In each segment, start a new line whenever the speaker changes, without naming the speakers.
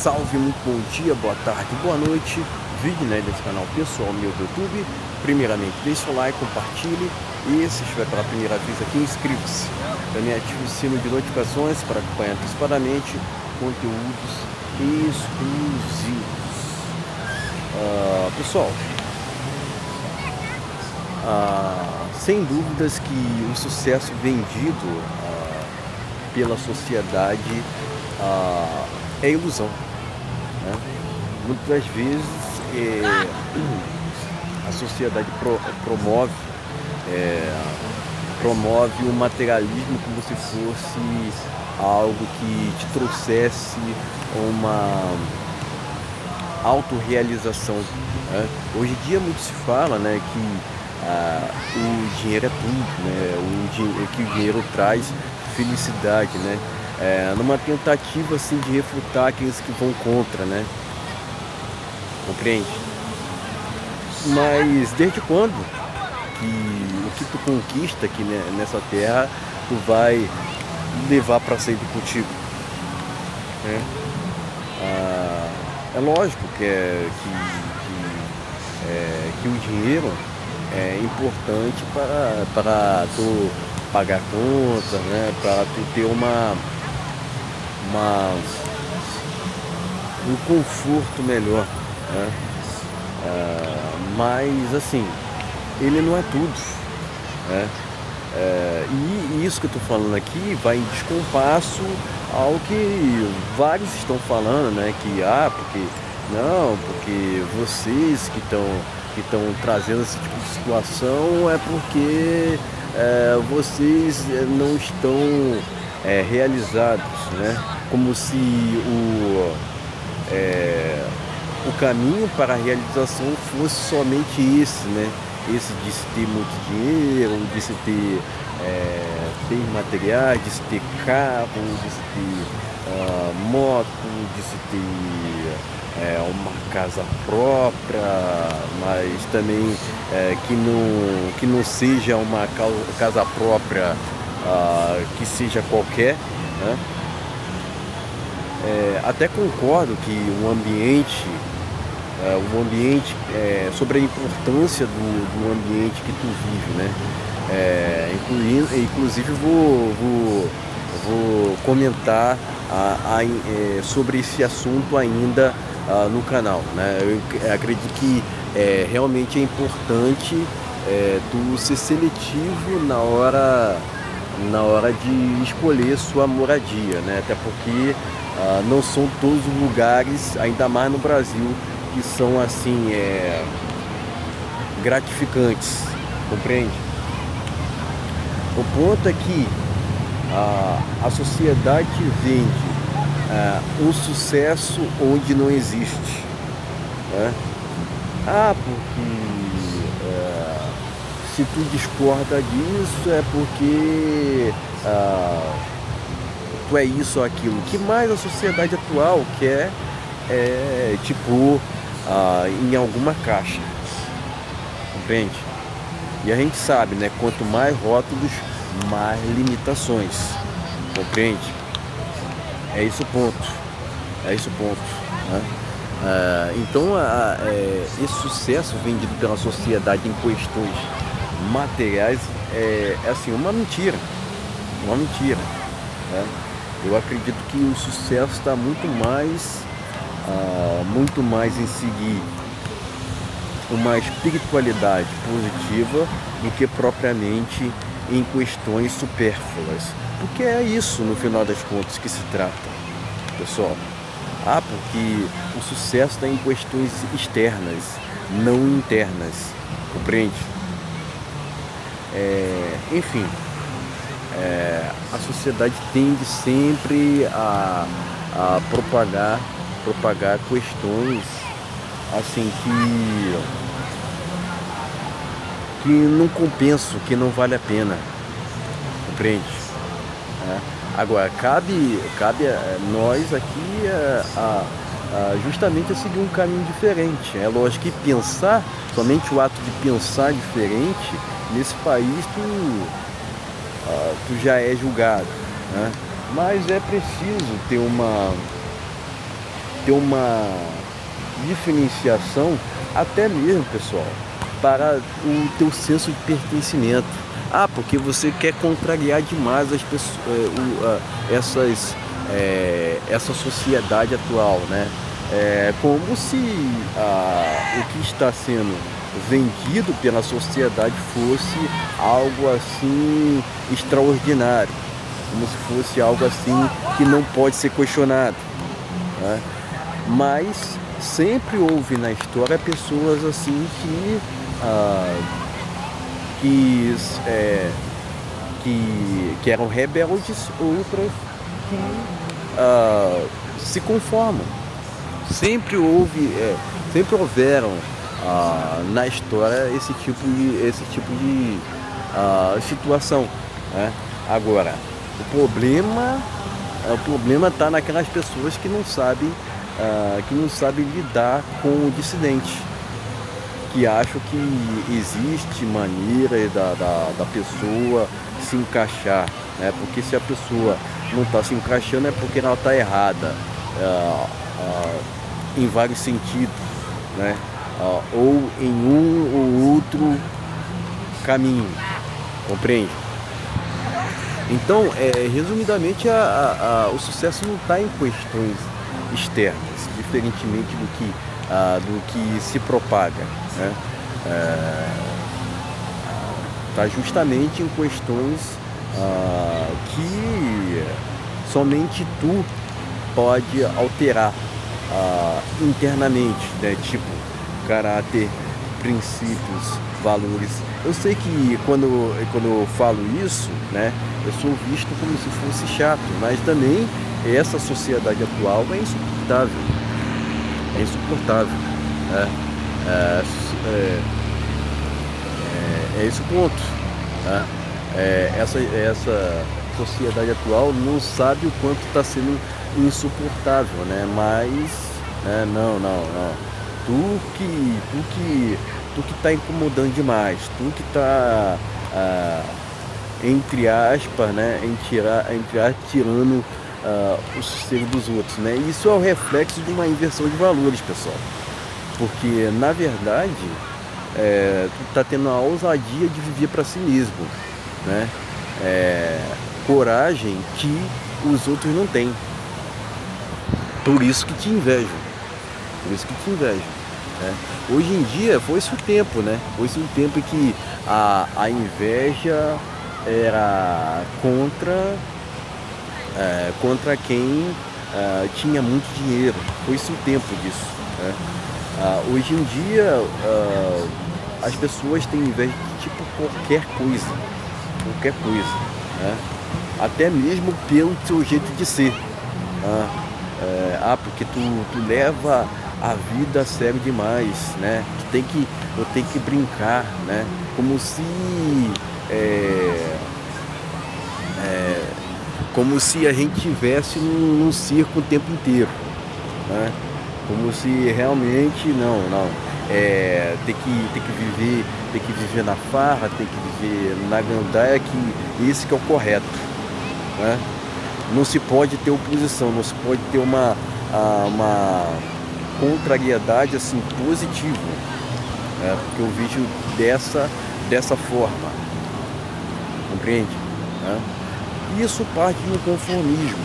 salve, muito bom dia, boa tarde, boa noite. Vídeo desse canal pessoal meu do YouTube. Primeiramente, deixe o like, compartilhe. E se estiver pela primeira vez aqui, inscreva-se. Também ative o sino de notificações para acompanhar antecipadamente conteúdos exclusivos. Pessoal, sem dúvidas que o sucesso vendido pela sociedade é ilusão, né? Muitas das vezes a sociedade promove o materialismo como se fosse algo que te trouxesse uma autorrealização, né? Hoje em dia muito se fala, né, que o dinheiro é tudo, né? Que o dinheiro traz felicidade, né? Numa tentativa assim de refutar aqueles que vão contra, né? Compreende? Mas desde quando que o que tu conquista aqui, né, nessa terra tu vai levar para sempre contigo, né? É lógico que o dinheiro é importante para tu pagar contas, né? Para tu ter um conforto melhor, né? Mas assim, ele não é tudo, né? E isso que eu estou falando aqui vai em descompasso ao que vários estão falando, né? Porque vocês que estão trazendo esse tipo de situação é porque vocês não estão realizados, né? Como se o caminho para a realização fosse somente esse, né? Esse de se ter muito dinheiro, de se ter bens materiais, de se ter carro, de se ter moto, de se ter uma casa própria, mas também que não seja uma casa própria que seja qualquer, né? Até concordo que o ambiente, sobre a importância do ambiente que tu vive, né? Inclusive vou comentar sobre esse assunto ainda no canal, né? Eu acredito que realmente é importante tu ser seletivo na hora de escolher sua moradia, né? Até porque não são todos os lugares, ainda mais no Brasil, que são assim gratificantes, compreende? O ponto é que a sociedade vende um sucesso onde não existe, né? Porque se tu discorda disso é porque tu é isso ou aquilo. O que mais a sociedade atual quer em alguma caixa, compreende? E a gente sabe, né? Quanto mais rótulos, mais limitações, compreende? É esse o ponto, né? Então esse sucesso vendido pela sociedade em questões materiais é assim, uma mentira, né? Eu acredito que o sucesso está muito mais em seguir uma espiritualidade positiva do que propriamente em questões supérfluas, porque é isso no final das contas que se trata, pessoal. Porque o sucesso está em questões externas, não internas, compreende? Enfim, a sociedade tende sempre a propagar questões assim que não compensam, que não vale a pena, compreende? Agora cabe a nós aqui justamente a seguir um caminho diferente. É lógico que pensar, somente o ato de pensar diferente nesse país tu já é julgado, né? Mas é preciso ter ter uma diferenciação, até mesmo, pessoal, para o teu senso de pertencimento. Ah, porque você quer contrariar demais as pessoas, essa sociedade atual, né? É como se o que está sendo vendido pela sociedade fosse algo assim extraordinário, como se fosse algo assim que não pode ser questionado, né? Mas sempre houve na história pessoas assim que eram rebeldes, outras que se conformam. Sempre houveram na história esse tipo de situação, né? Agora, o problema está naquelas pessoas que não sabem lidar com o dissidente, que acham que existe maneira da pessoa se encaixar, né? Porque se a pessoa não está se encaixando é porque ela está errada, em vários sentidos, né? Ou em um ou outro caminho, compreende? Então, resumidamente, o sucesso não está em questões externas, diferentemente do que se propaga, né? Está justamente em questões que somente tu pode alterar internamente, né? Tipo, caráter, princípios, valores. Eu sei que quando eu falo isso, né, eu sou visto como se fosse chato, mas também essa sociedade atual é insuportável. É insuportável, né? É esse o ponto, né? Essa sociedade atual não sabe o quanto está sendo insuportável, né? Mas não. Tu que está incomodando demais, tu que está entre aspas, né? Tirando o sossego dos outros, né? Isso é o reflexo de uma inversão de valores, pessoal. Porque na verdade tu está tendo a ousadia de viver para si mesmo, né? Coragem que os outros não têm. Por isso que te invejam. Né? Hoje em dia foi-se o tempo, né? Foi-se um tempo em que a inveja era contra quem tinha muito dinheiro. Foi-se o tempo disso, né? Hoje em dia as pessoas têm inveja de tipo qualquer coisa, né? Até mesmo pelo seu jeito de ser. Porque tu leva a vida a sério demais, né? Eu tenho que brincar, né? Como se a gente estivesse num circo o tempo inteiro, né? Como se realmente não. Tem que viver na farra, tem que viver na gandaia, que esse que é o correto, né? Não se pode ter oposição, não se pode ter uma contrariedade assim positiva, né? Porque eu vejo dessa forma, compreende? Né? Isso parte de um conformismo,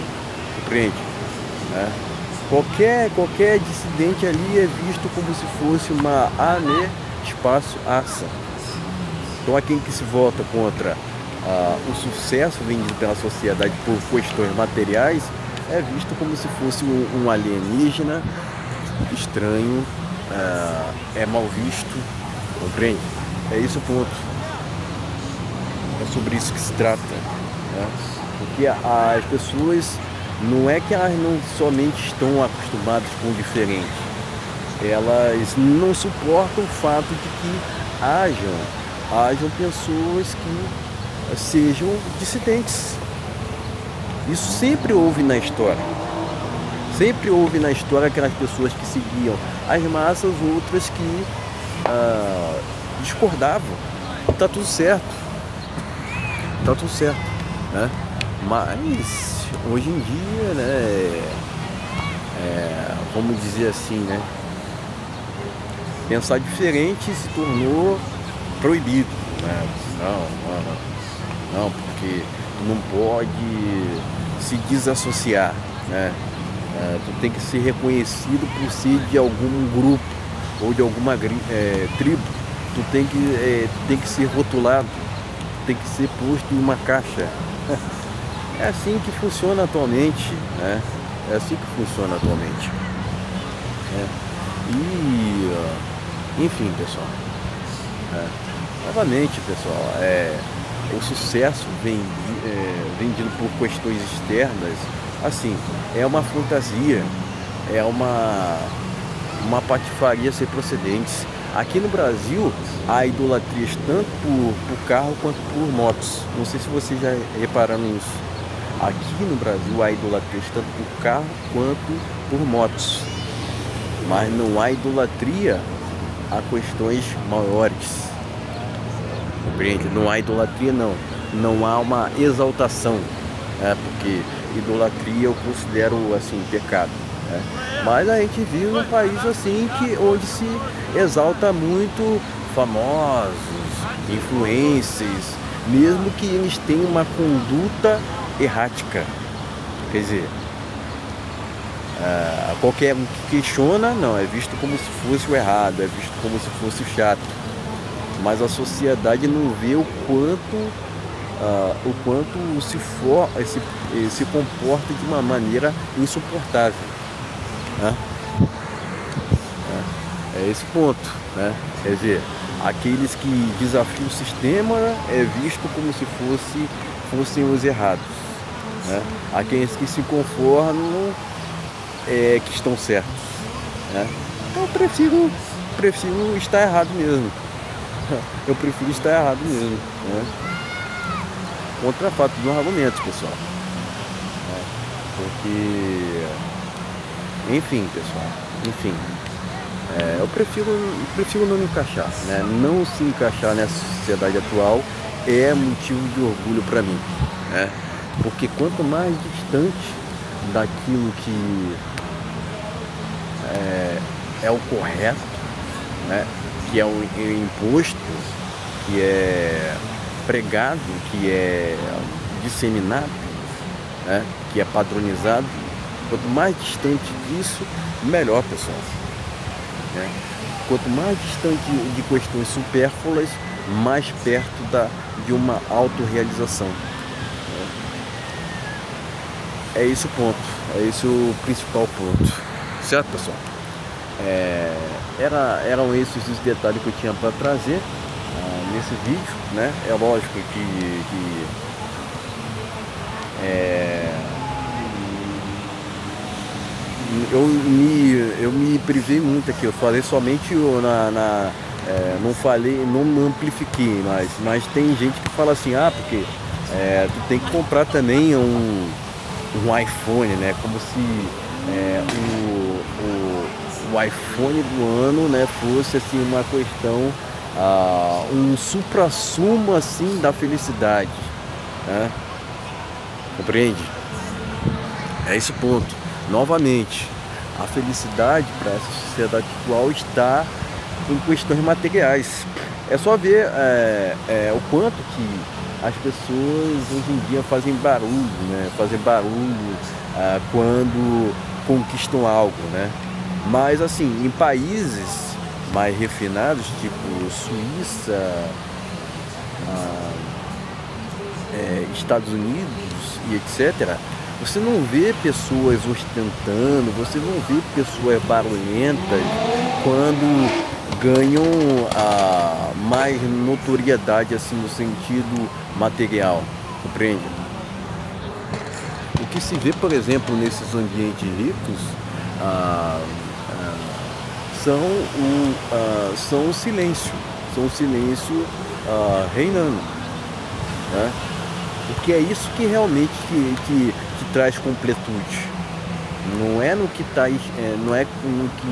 compreende? Né? Qualquer dissidente ali é visto como se fosse uma espaço aça. Então aquele que se volta contra o sucesso vendido pela sociedade por questões materiais é visto como se fosse um alienígena estranho, é mal visto, compreende? É esse o ponto. É sobre isso que se trata, né? Porque as pessoas não é que elas não somente estão acostumadas com o diferente, elas não suportam o fato de que hajam pessoas que sejam dissidentes. Isso sempre houve na história. Sempre houve na história aquelas pessoas que seguiam as massas, outras que discordavam. Tá tudo certo, né? Mas hoje em dia, né, vamos dizer assim, né? Pensar diferente se tornou proibido, né? Não, porque tu não pode se desassociar, né? Tu tem que ser reconhecido por ser de algum grupo ou de alguma tribo. Tu tem que ser rotulado, tem que ser posto em uma caixa. É assim que funciona atualmente, né? É assim que funciona atualmente. Né? Enfim, pessoal. Novamente, pessoal, o sucesso vendido por questões externas, assim, é uma fantasia, é uma patifaria sem precedentes. Aqui no Brasil, há idolatrias tanto por carro quanto por motos. Não sei se vocês já repararam nisso. Aqui no Brasil, há idolatrias tanto por carro quanto por motos. Mas não há idolatria a questões maiores. Compreende? Não há idolatria, não. Não há uma exaltação. Porque idolatria eu considero assim pecado. Mas a gente vive num país assim onde se exalta muito famosos, influencers, mesmo que eles tenham uma conduta errática. Quer dizer, qualquer um que questiona, não, é visto como se fosse o errado, é visto como se fosse o chato. Mas a sociedade não vê o quanto se comporta de uma maneira insuportável. É esse ponto, né? Quer dizer, aqueles que desafiam o sistema é visto como se fossem os errados, né? Aqueles que se conformam que estão certos, né? Então eu prefiro estar errado mesmo. Eu prefiro estar errado mesmo, né? Contra fato dos argumentos, pessoal. Porque, enfim, pessoal, eu prefiro não me encaixar, né? Não se encaixar nessa sociedade atual é motivo de orgulho para mim, né? Porque quanto mais distante daquilo que é o correto, né? Que é o imposto, que é pregado, que é disseminado, né? Que é padronizado, quanto mais distante disso, melhor, pessoal. Quanto mais distante de questões supérfluas, mais perto de uma autorrealização. É esse o ponto, é esse o principal ponto. Certo, pessoal? Eram esses os detalhes que eu tinha para trazer nesse vídeo, né? É lógico que eu me privei muito aqui. Eu falei somente não amplifiquei, mas tem gente que fala assim, porque tu tem que comprar também um iPhone, né? Como se o iPhone do ano, né, fosse assim uma questão, um suprassumo assim da felicidade, né? Compreende? É esse ponto. Novamente, a felicidade para essa sociedade atual está em questões materiais. É só ver o quanto que as pessoas hoje em dia fazem barulho, né? Quando conquistam algo, né? Mas assim, em países mais refinados, tipo Suíça, Estados Unidos e etc., você não vê pessoas ostentando, você não vê pessoas barulhentas quando ganham mais notoriedade assim no sentido material, compreende? O que se vê, por exemplo, nesses ambientes ricos são o silêncio reinando, né? Porque é isso que realmente que traz completude. Não é no que está, não é no que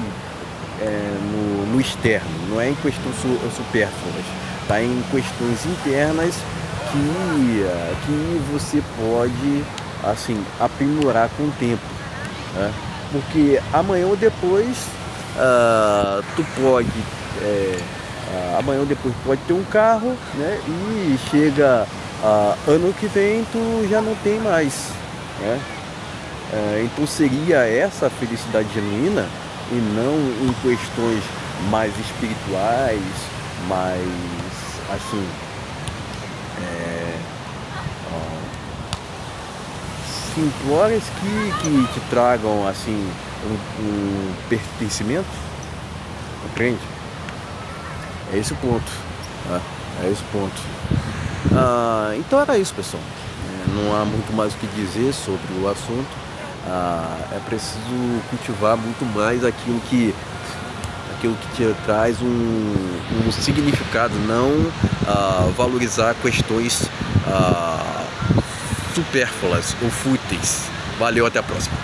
no externo, não é em questões supérfluas, está em questões internas que você pode assim aprimorar com o tempo, né? porque amanhã ou depois tu pode amanhã ou depois pode ter um carro, né? E chega ano que vem tu já não tem mais, né? Então seria essa a felicidade genuína e não em questões mais espirituais, mais assim, simplórias que te tragam assim um pertencimento, compreende? É esse o ponto, né? É esse o ponto. Então era isso, pessoal. Não há muito mais o que dizer sobre o assunto. É preciso cultivar muito mais aquilo que te traz um significado, não valorizar questões supérfluas ou fúteis. Valeu, até a próxima.